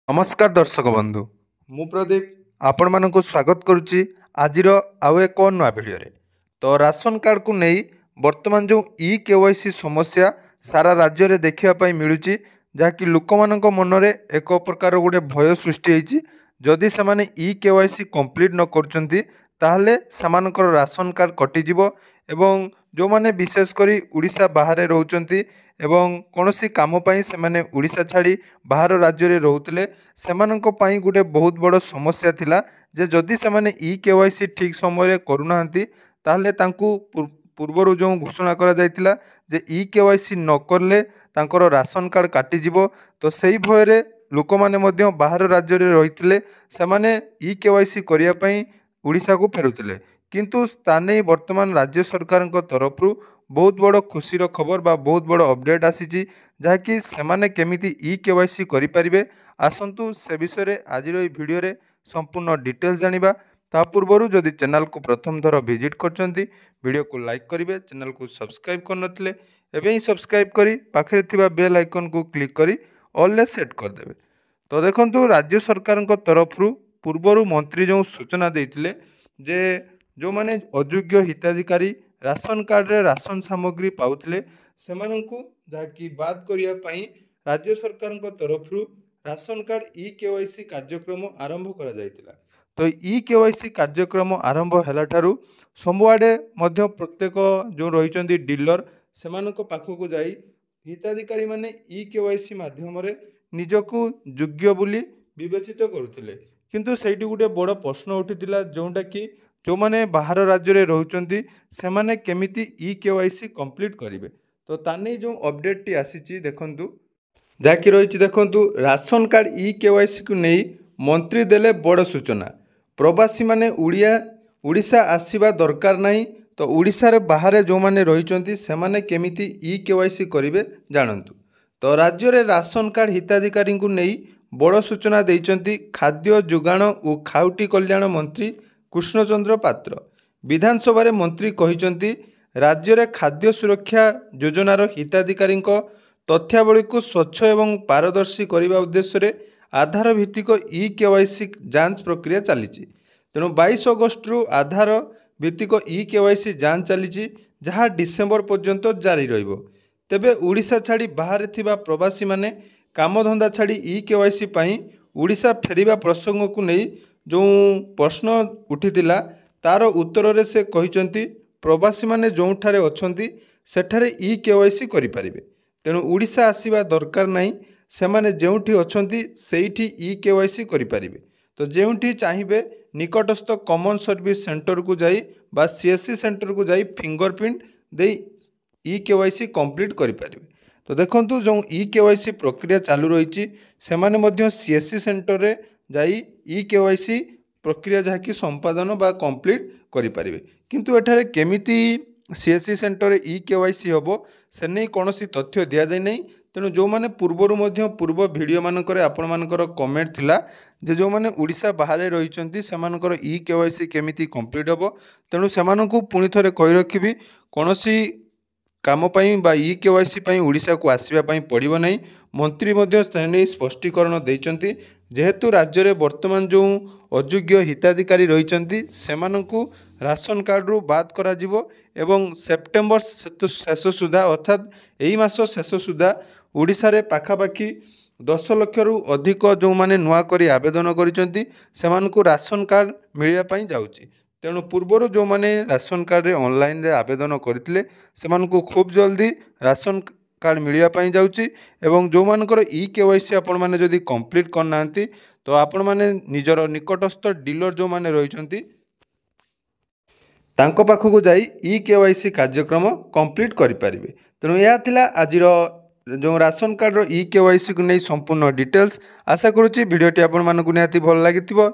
नमस्कार दर्शक बंधु मु प्रदीप आपण मानक स्वागत करुच्ची आज आउ एक नुआ भिडियो तो राशन कार्ड को नहीं वर्तमान जो ई केवाईसी समस्या सारा राज्य में देखापी मिलूँ जहाँकि लोक मान मनरे एक प्रकार गोटे भय सृष्टि होती जदि से ई केवाईसी कंप्लीट न कर राशन कार्ड कटिजिव एवं जो माने विशेषकर उड़ीसा बाहर रोचंती एवं कौन सी काम से माने उड़ीसा छाड़ी बाहर राज्य में रोते से गोटे बहुत बड़ समस्या थिला जे जदि से माने ई केवाईसी ठीक समय करूना ताहले तांकु पूर्वर जो घोषणा करा जायतिला जे ई केवाईसी न करले तांकर राशन कार्ड काटिजिवो तो सेही भयरे लोक माने मध्य बाहर राज्य में रहिथिले से माने ई केवाईसी करिया पई उड़ीसा को फेरुथिले किंतु ताने वर्तमान राज्य सरकार तरफ बहुत बड़ खुशीर खबर बा बहुत बड़ अपडेट आसी जहाँकि सेमाने केमिति ई केवाईसी करि परिबे आसंतु से विषय आज भिडियो रे संपूर्ण डिटेल्स जानिबा ता पूर्व जदि चैनल को प्रथम थर विजिट करछंती वीडियो को लाइक करिवे चैनल को सब्सक्राइब करनथिले एबे ही सब्सक्राइब करी पाखरे थिबा बेल आइकन को क्लिक करी ऑल ले सेट कर देबे। तो देखंतु राज्य सरकार तरफ पूर्वर मंत्री जो सूचना देइथिले जे जो माने अयोग्य हिताधिकारी राशन कार्ड रे राशन सामग्री पाउथिले सेमानंकु जाकी बात करिया पई राज्य सरकार तरफ राशन कार्ड ई केवाईसी कार्यक्रम आरंभ करा जायतिला। तो ई केवाईसी कार्यक्रम आरंभ हैला ठारू सबुआडे मध्य प्रत्येक जो रहिचंदी डीलर सेमानक पाखकु जाई हिताधिकारी माने ई केवाईसी माध्यम रे निजकु योग्य बोली विवेचित करुथिले किंतु सेठी गोटे बड़ प्रश्न उठितिला जोंटा कि जो माने बाहर राज्य रे रहउचंती सेमाने केमिति ई केवाईसी कंप्लीट करिवे। तो ताने जो अपडेट टी आसीची देखंतु जाकी रही देखंतु राशन कार्ड ई केवाईसी को नहीं मंत्री देले बड़ सूचना प्रवासी माने उड़ीसा आसीबा दरकार नहीं तो उड़ीसा रे बाहर जो माने रहिचंती सेमाने केमिति ई केवाईसी करिवे जानंतु। तो राज्य रे राशन कार्ड हिताधिकारी को नहीं बड़ सूचना देइचंती खाद्य जोगाण और खाउटी कल्याण मंत्री कृष्णचंद्र पात्र विधानसभा रे मंत्री कहिचंती राज्य रे खाद्य सुरक्षा योजनार हिताधिकारी तथ्यावली को स्वच्छ एवं पारदर्शी करने उद्देश्य आधार भित्तिक ई केवाईसी जांच प्रक्रिया चली तेणु 22 अगस्ट रु आधार भित्तिक ई केवाईसी जांच चली जहाँ डिसेम्बर पर्यंत जारी रहिबो। तेबे उड़ीसा छाड़ी बाहर थिबा प्रवासी माने कामधंदा छाड़ी ई केवाईसी पई उड़ीसा फेरिबा प्रसंग को नहीं जो प्रश्न उठितिला तार उत्तर रे से कहिचंती प्रवासी माने जोठारे अछंती सेठारे ई केवाईसी करि परिबे तेणु उड़ीसा आसीबा दरकार नहीं सेमाने जेउठी अछंती सेठी ई केवाईसी करि परिबे। तो जेउठी चाहिबे निकटस्थ कॉमन सर्विस सेंटर को जाई बा सीएससी सेंटर को जाई फिंगरप्रिंट दे ई केवाईसी कंप्लीट करि परिबे। तो देखंतु जो ई केवाईसी प्रक्रिया चालू रही सेमाने मध्य सीएससी सेंटर रे जाई ई केवाईसी प्रक्रिया जहाँकि संपादन बा कंप्लीट करि परिबे किंतु एठारे केमिति सीएससी सेंटर रे ई केवाईसी होबो से नहीं कौन तथ्य दि जाए नहीं तेणु जो मैंने पूर्व भिडियो मानकर आपण मानकर कमेंट थिला जे जो मैंने उड़ीसा बाहर रही से ई केवाईसी केमिति कंप्लीट हम तेणु से पुणी थे कही रखी कौन काम बा ई केवाईसी उड़ीसा को आसवाई पड़ो नहीं मंत्री नहीं स्पष्टीकरण देते जेहेतु राज्य में वर्तमान जो अयोग्य हिताधिकारी रही से राशन कार्ड रू बाद करा जिवो एवं सेप्टेम्बर शेष सुधा अर्थात यही मास शेष सुधा उड़ीसा रे पाखापाखि 10 लाख रु अधिक जो माने नुआ करी आवेदन करिसेंती सेमानकु राशन कार्ड मिलिया पई जाउची तेणु पूर्वर जो माने राशन कार्ड रे ऑनलाइन रे आवेदन करथिले सेमानकु खूब जल्दी राशन कार्ड मिलिया पई जाउची एवं जो मानकर ई केवाईसी आपण माने जदी कंप्लीट करनांती तो आपण माने निजर निकटस्थ डीलर जो माने रहिसंती तांको पाखकु जाई ई केवाईसी कार्यक्रम कंप्लीट करि परिबे। तेणु यह थिला आजिर जो राशन कार्ड रो ई केवाईसी को नहीं संपूर्ण डिटेल्स आशा करुच्ची भिडियोटी आपण मानकु निहाती भल लागिथिबो।